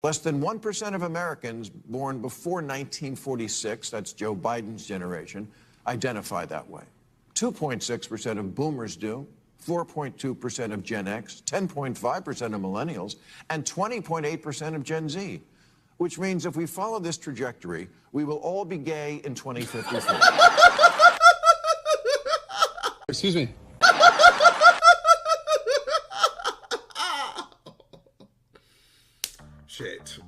Less than 1% of Americans born before 1946, that's Joe Biden's generation, identify that way. 2.6% of boomers do, 4.2% of Gen X, 10.5% of millennials, and 20.8% of Gen Z. Which means if we follow this trajectory, we will all be gay in 2054. Excuse me. Shit.